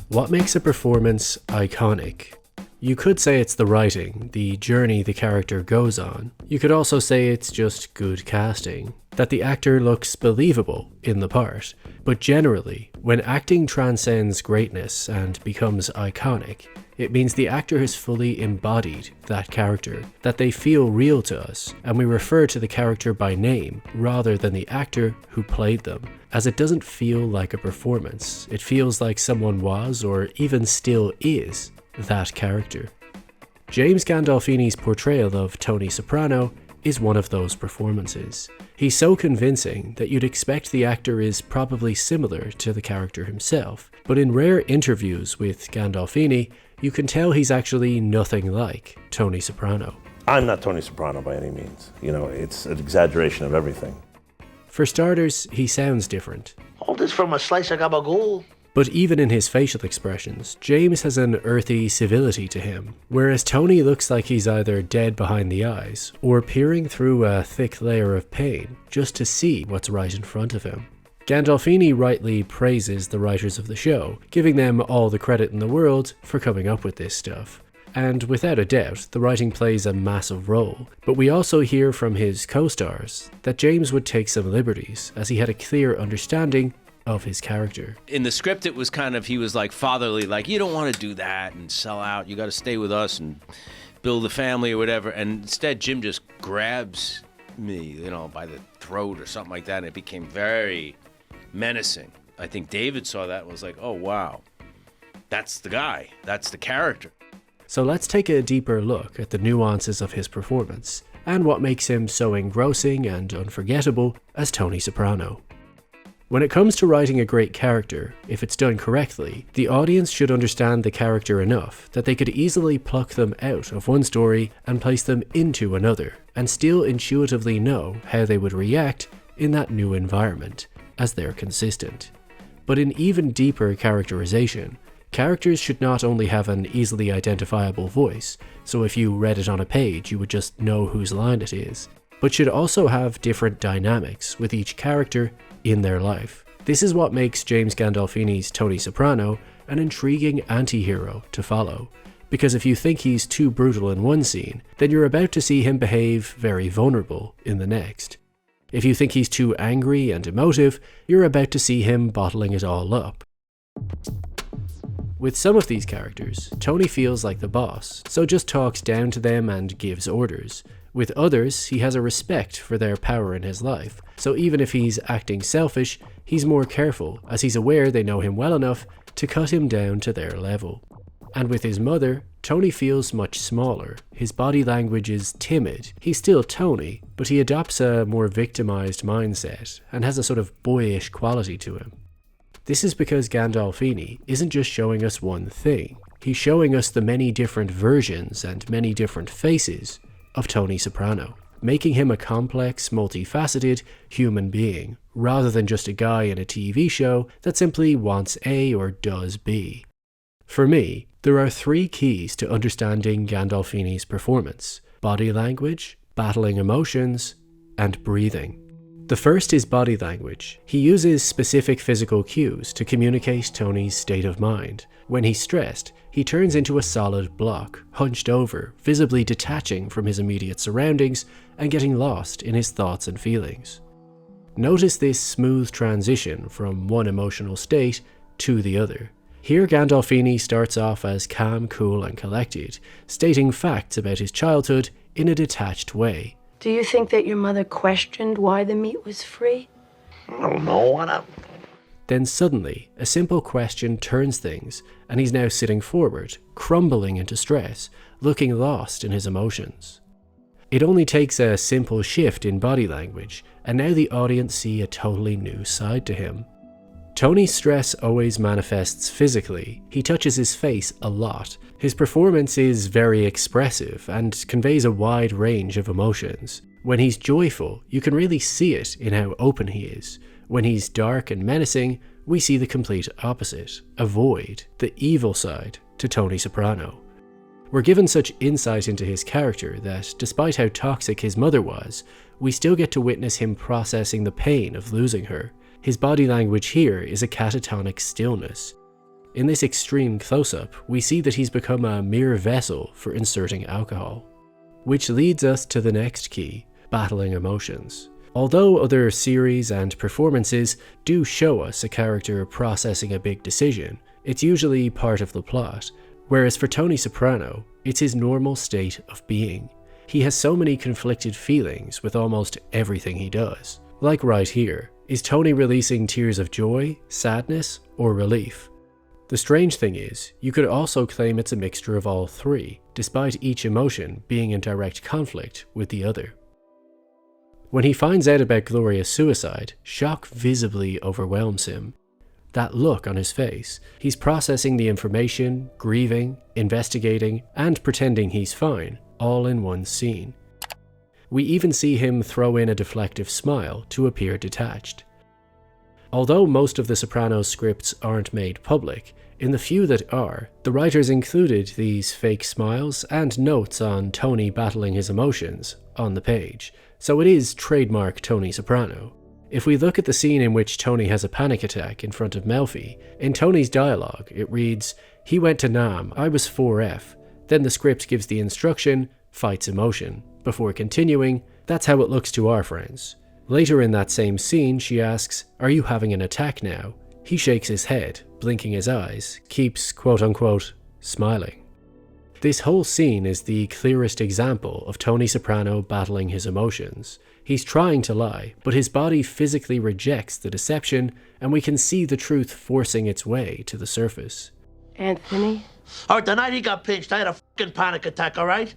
What makes a performance iconic? You could say it's the writing, the journey the character goes on. You could also say it's just good casting, that the actor looks believable in the part. But generally, when acting transcends greatness and becomes iconic, it means the actor has fully embodied that character, that they feel real to us, and we refer to the character by name rather than the actor who played them, as it doesn't feel like a performance. It feels like someone was, or even still is, that character. James Gandolfini's portrayal of Tony Soprano is one of those performances. He's so convincing that you'd expect the actor is probably similar to the character himself, but in rare interviews with Gandolfini, you can tell he's actually nothing like Tony Soprano. I'm not Tony Soprano by any means. It's an exaggeration of everything. For starters, he sounds different. All this from a slice of gabagool. But even in his facial expressions, James has an earthy civility to him, whereas Tony looks like he's either dead behind the eyes, or peering through a thick layer of pain just to see what's right in front of him. Gandolfini rightly praises the writers of the show, giving them all the credit in the world for coming up with this stuff. And without a doubt, the writing plays a massive role, but we also hear from his co-stars that James would take some liberties, as he had a clear understanding of his character. In the script, it was he was like fatherly, like, you don't want to do that and sell out, you got to stay with us and build a family or whatever. And instead, Jim just grabs me, by the throat or something like that, and it became very menacing. I think David saw that and was like, oh wow, that's the guy, that's the character. So let's take a deeper look at the nuances of his performance, and what makes him so engrossing and unforgettable as Tony Soprano. When it comes to writing a great character, if it's done correctly, the audience should understand the character enough that they could easily pluck them out of one story and place them into another, and still intuitively know how they would react in that new environment, as they're consistent. But in even deeper characterization, characters should not only have an easily identifiable voice, so if you read it on a page you would just know whose line it is, but should also have different dynamics with each character in their life. This is what makes James Gandolfini's Tony Soprano an intriguing anti-hero to follow, because if you think he's too brutal in one scene, then you're about to see him behave very vulnerable in the next. If you think he's too angry and emotive, you're about to see him bottling it all up. With some of these characters, Tony feels like the boss, so just talks down to them and gives orders. With others, he has a respect for their power in his life, so even if he's acting selfish, he's more careful, as he's aware they know him well enough to cut him down to their level. And with his mother, Tony feels much smaller. His body language is timid. He's still Tony, but he adopts a more victimized mindset, and has a sort of boyish quality to him. This is because Gandolfini isn't just showing us one thing. He's showing us the many different versions and many different faces of Tony Soprano, making him a complex, multifaceted human being, rather than just a guy in a TV show that simply wants A or does B. For me, there are three keys to understanding Gandolfini's performance: body language, battling emotions, and breathing. The first is body language. He uses specific physical cues to communicate Tony's state of mind. When he's stressed, he turns into a solid block, hunched over, visibly detaching from his immediate surroundings and getting lost in his thoughts and feelings. Notice this smooth transition from one emotional state to the other. Here Gandolfini starts off as calm, cool and collected, stating facts about his childhood in a detached way. Do you think that your mother questioned why the meat was free? I don't know. Then suddenly, a simple question turns things, and he's now sitting forward, crumbling into stress, looking lost in his emotions. It only takes a simple shift in body language, and now the audience see a totally new side to him. Tony's stress always manifests physically. He touches his face a lot. His performance is very expressive and conveys a wide range of emotions. When he's joyful, you can really see it in how open he is. When he's dark and menacing, we see the complete opposite, a void, the evil side to Tony Soprano. We're given such insight into his character that, despite how toxic his mother was, we still get to witness him processing the pain of losing her. His body language here is a catatonic stillness. In this extreme close-up, we see that he's become a mere vessel for inserting alcohol. Which leads us to the next key, battling emotions. Although other series and performances do show us a character processing a big decision, it's usually part of the plot, whereas for Tony Soprano, it's his normal state of being. He has so many conflicted feelings with almost everything he does. Like right here, is Tony releasing tears of joy, sadness, or relief? The strange thing is, you could also claim it's a mixture of all three, despite each emotion being in direct conflict with the other. When he finds out about Gloria's suicide, shock visibly overwhelms him. That look on his face, he's processing the information, grieving, investigating, and pretending he's fine, all in one scene. We even see him throw in a deflective smile to appear detached. Although most of the Sopranos scripts aren't made public, in the few that are, the writers included these fake smiles and notes on Tony battling his emotions on the page, so it is trademark Tony Soprano. If we look at the scene in which Tony has a panic attack in front of Melfi, in Tony's dialogue it reads, "He went to Nam, I was 4F, then the script gives the instruction, fights emotion, before continuing, that's how it looks to our friends." Later in that same scene, she asks, "Are you having an attack now?" He shakes his head, blinking his eyes, keeps quote-unquote smiling. This whole scene is the clearest example of Tony Soprano battling his emotions. He's trying to lie, but his body physically rejects the deception, and we can see the truth forcing its way to the surface. Anthony? All right, the night he got pinched, I had a fucking panic attack, all right?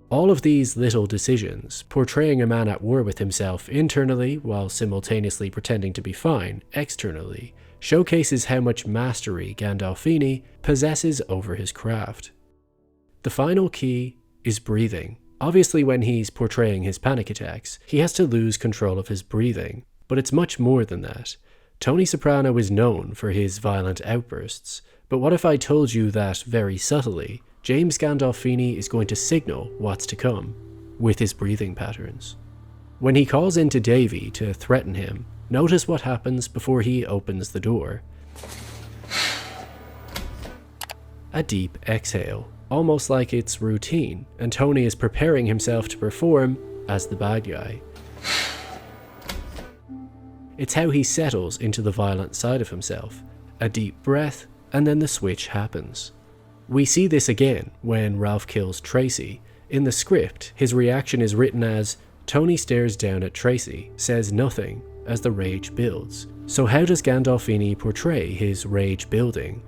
All of these little decisions, portraying a man at war with himself internally while simultaneously pretending to be fine externally, showcases how much mastery Gandolfini possesses over his craft. The final key is breathing. Obviously, when he's portraying his panic attacks, he has to lose control of his breathing, but it's much more than that. Tony Soprano is known for his violent outbursts, but what if I told you that, very subtly, James Gandolfini is going to signal what's to come with his breathing patterns? When he calls into Davy to threaten him, notice what happens before he opens the door. A deep exhale, almost like it's routine, and Tony is preparing himself to perform as the bad guy. It's how he settles into the violent side of himself. A deep breath, and then the switch happens. We see this again when Ralph kills Tracy. In the script, his reaction is written as, Tony stares down at Tracy, says nothing, as the rage builds. So how does Gandolfini portray his rage building?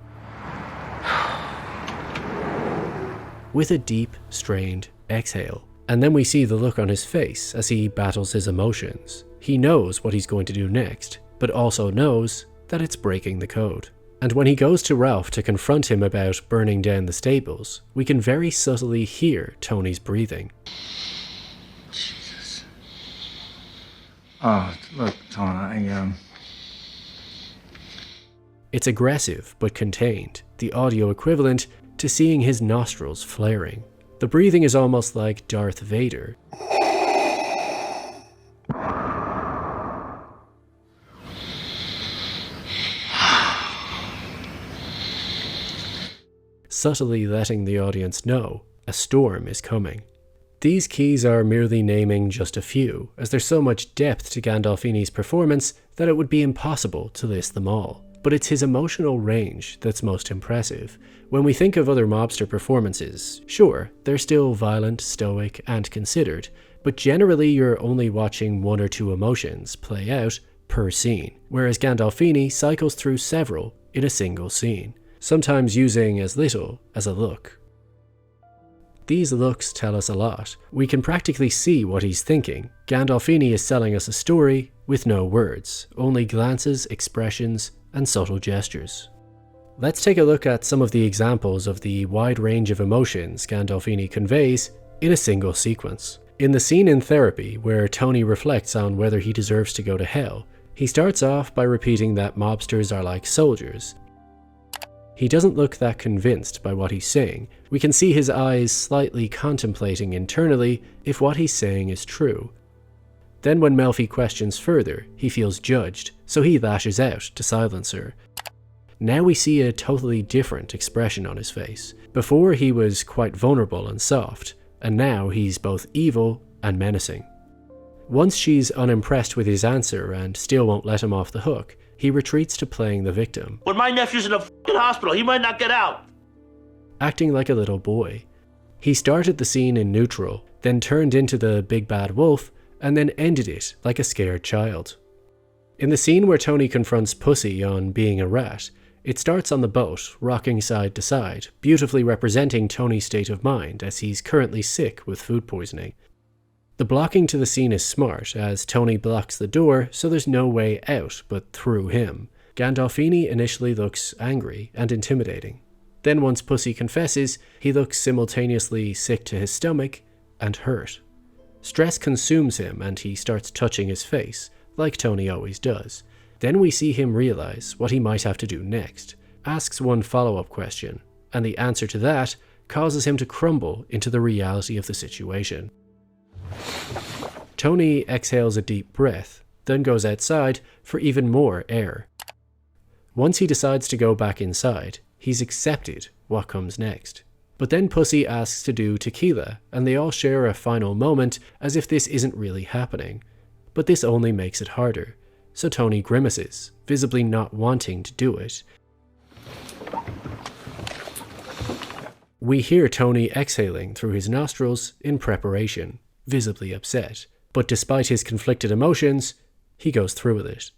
With a deep, strained exhale. And then we see the look on his face as he battles his emotions. He knows what he's going to do next, but also knows that it's breaking the code. And when he goes to Ralph to confront him about burning down the stables, we can very subtly hear Tony's breathing. Jesus. Oh, look, Tony, It's aggressive but contained, the audio equivalent to seeing his nostrils flaring. The breathing is almost like Darth Vader. Subtly letting the audience know a storm is coming. These keys are merely naming just a few, as there's so much depth to Gandolfini's performance that it would be impossible to list them all. But it's his emotional range that's most impressive. When we think of other mobster performances, sure, they're still violent, stoic, and considered, but generally you're only watching one or two emotions play out per scene, whereas Gandolfini cycles through several in a single scene, sometimes using as little as a look. These looks tell us a lot. We can practically see what he's thinking. Gandolfini is selling us a story with no words, only glances, expressions, and subtle gestures. Let's take a look at some of the examples of the wide range of emotions Gandolfini conveys in a single sequence. In the scene in therapy, where Tony reflects on whether he deserves to go to hell, he starts off by repeating that mobsters are like soldiers. He doesn't look that convinced by what he's saying. We can see his eyes slightly contemplating internally if what he's saying is true. Then when Melfi questions further, he feels judged, so he lashes out to silence her. Now we see a totally different expression on his face. Before he was quite vulnerable and soft, and now he's both evil and menacing. Once she's unimpressed with his answer and still won't let him off the hook, he retreats to playing the victim. When my nephew's in a fucking hospital, he might not get out. Acting like a little boy. He started the scene in neutral, then turned into the big bad wolf, and then ended it like a scared child. In the scene where Tony confronts Pussy on being a rat, it starts on the boat, rocking side to side, beautifully representing Tony's state of mind as he's currently sick with food poisoning. The blocking to the scene is smart, as Tony blocks the door so there's no way out but through him. Gandolfini initially looks angry and intimidating. Then once Pussy confesses, he looks simultaneously sick to his stomach and hurt. Stress consumes him and he starts touching his face, like Tony always does. Then we see him realize what he might have to do next, asks one follow-up question, and the answer to that causes him to crumble into the reality of the situation. Tony exhales a deep breath, then goes outside for even more air. Once he decides to go back inside, he's accepted what comes next. But then Pussy asks to do tequila, and they all share a final moment as if this isn't really happening. But this only makes it harder, so Tony grimaces, visibly not wanting to do it. We hear Tony exhaling through his nostrils in preparation, visibly upset. But despite his conflicted emotions, he goes through with it.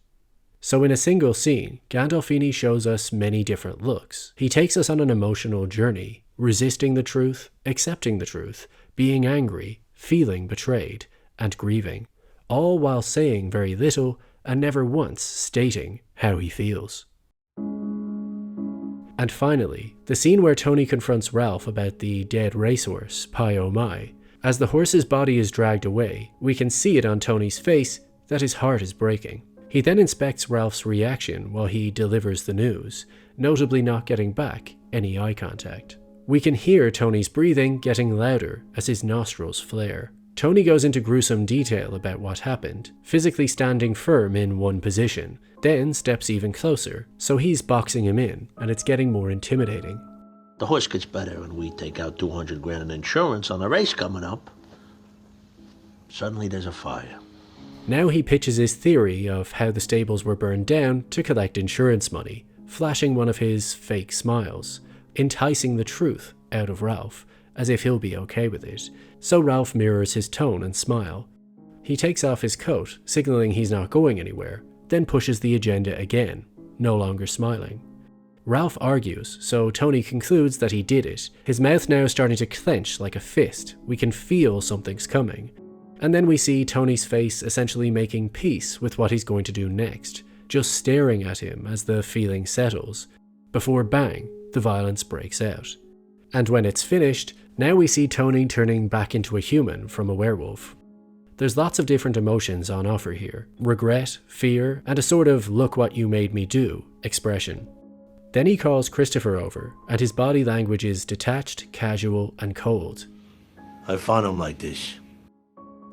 So in a single scene, Gandolfini shows us many different looks. He takes us on an emotional journey, resisting the truth, accepting the truth, being angry, feeling betrayed, and grieving, all while saying very little and never once stating how he feels. And finally, the scene where Tony confronts Ralph about the dead racehorse, Pai Oh My. As the horse's body is dragged away, we can see it on Tony's face that his heart is breaking. He then inspects Ralph's reaction while he delivers the news, notably not getting back any eye contact. We can hear Tony's breathing getting louder as his nostrils flare. Tony goes into gruesome detail about what happened, physically standing firm in one position, then steps even closer, so he's boxing him in, and it's getting more intimidating. The horse gets better when we take out 200 grand in insurance on the race coming up. Suddenly there's a fire. Now he pitches his theory of how the stables were burned down to collect insurance money, flashing one of his fake smiles, enticing the truth out of Ralph, as if he'll be okay with it, so Ralph mirrors his tone and smile. He takes off his coat, signaling he's not going anywhere, then pushes the agenda again, no longer smiling. Ralph argues, so Tony concludes that he did it, his mouth now starting to clench like a fist. We can feel something's coming. And then we see Tony's face essentially making peace with what he's going to do next, just staring at him as the feeling settles, before bang, the violence breaks out. And when it's finished, now we see Tony turning back into a human from a werewolf. There's lots of different emotions on offer here: regret, fear, and a sort of look what you made me do expression. Then he calls Christopher over, and his body language is detached, casual, and cold. I found him like this.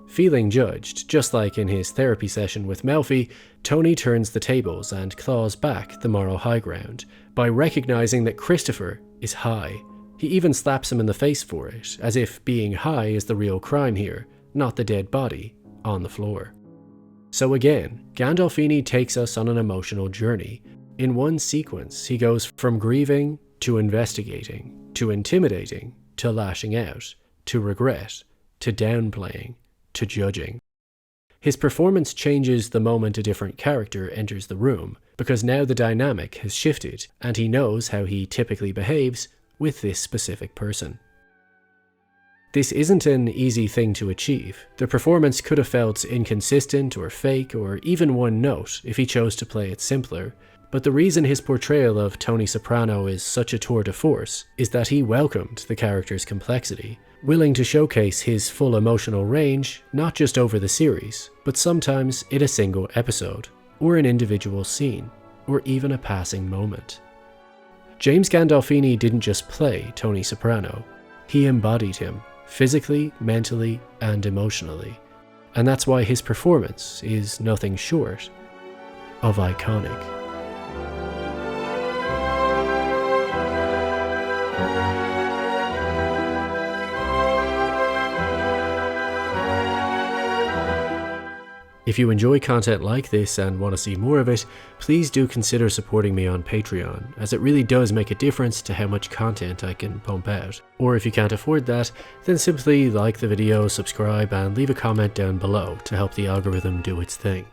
Feeling judged, just like in his therapy session with Melfi, Tony turns the tables and claws back the moral high ground by recognizing that Christopher is high. He even slaps him in the face for it, as if being high is the real crime here, not the dead body on the floor. So again, Gandolfini takes us on an emotional journey. In one sequence, he goes from grieving to investigating, to intimidating, to lashing out, to regret, to downplaying, to judging. His performance changes the moment a different character enters the room, because now the dynamic has shifted, and he knows how he typically behaves with this specific person. This isn't an easy thing to achieve. The performance could have felt inconsistent or fake or even one note if he chose to play it simpler, but the reason his portrayal of Tony Soprano is such a tour de force is that he welcomed the character's complexity, willing to showcase his full emotional range not just over the series, but sometimes in a single episode, or an individual scene, or even a passing moment. James Gandolfini didn't just play Tony Soprano, he embodied him, physically, mentally, and emotionally, and that's why his performance is nothing short of iconic. If you enjoy content like this and want to see more of it, please do consider supporting me on Patreon, as it really does make a difference to how much content I can pump out. Or if you can't afford that, then simply like the video, subscribe, and leave a comment down below to help the algorithm do its thing.